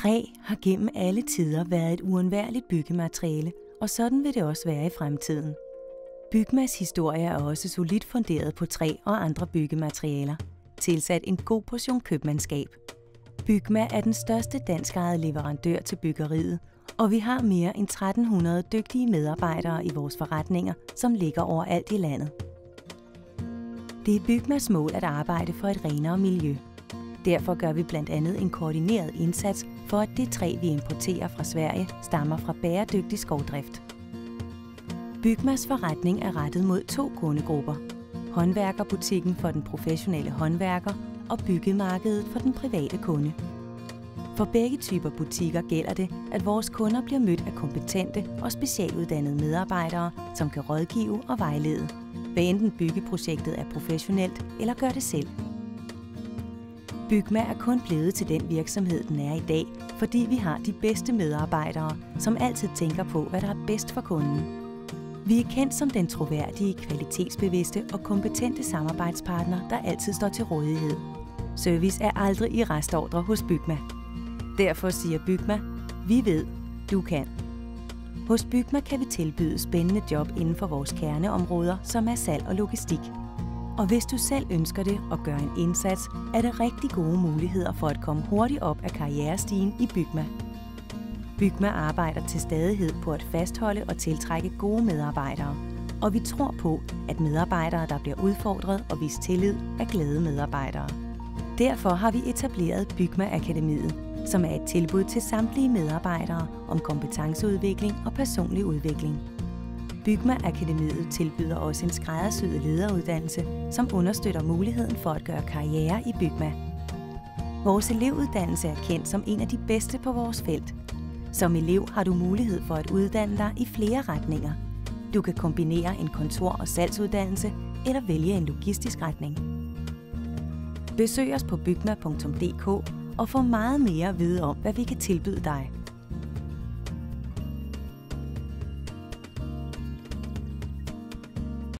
Træ har gennem alle tider været et uundværligt byggemateriale, og sådan vil det også være i fremtiden. Bygmas historie er også solidt funderet på træ og andre byggematerialer, tilsat en god portion købmandskab. Bygma er den største danskejede leverandør til byggeriet, og vi har mere end 1300 dygtige medarbejdere i vores forretninger, som ligger overalt i landet. Det er Bygmas mål at arbejde for et renere miljø. Derfor gør vi blandt andet en koordineret indsats for, at det træ, vi importerer fra Sverige, stammer fra bæredygtig skovdrift. Bygmas forretning er rettet mod 2 kundegrupper: håndværkerbutikken for den professionelle håndværker og byggemarkedet for den private kunde. For begge typer butikker gælder det, at vores kunder bliver mødt af kompetente og specialuddannede medarbejdere, som kan rådgive og vejlede, hvad enten byggeprojektet er professionelt eller gør det selv. Bygma er kun blevet til den virksomhed, den er i dag, fordi vi har de bedste medarbejdere, som altid tænker på, hvad der er bedst for kunden. Vi er kendt som den troværdige, kvalitetsbevidste og kompetente samarbejdspartner, der altid står til rådighed. Service er aldrig i restordre hos Bygma. Derfor siger Bygma: vi ved, du kan. Hos Bygma kan vi tilbyde spændende job inden for vores kerneområder, som er salg og logistik. Og hvis du selv ønsker det og gør en indsats, er der rigtig gode muligheder for at komme hurtigt op ad karrierestigen i Bygma. Bygma arbejder til stadighed på at fastholde og tiltrække gode medarbejdere, og vi tror på, at medarbejdere, der bliver udfordret og vist tillid, er glade medarbejdere. Derfor har vi etableret Bygma Akademiet, som er et tilbud til samtlige medarbejdere om kompetenceudvikling og personlig udvikling. Bygma Akademiet tilbyder også en skræddersyet lederuddannelse, som understøtter muligheden for at gøre karriere i Bygma. Vores elevuddannelse er kendt som en af de bedste på vores felt. Som elev har du mulighed for at uddanne dig i flere retninger. Du kan kombinere en kontor- og salgsuddannelse eller vælge en logistisk retning. Besøg os på bygma.dk og få meget mere at vide om, hvad vi kan tilbyde dig.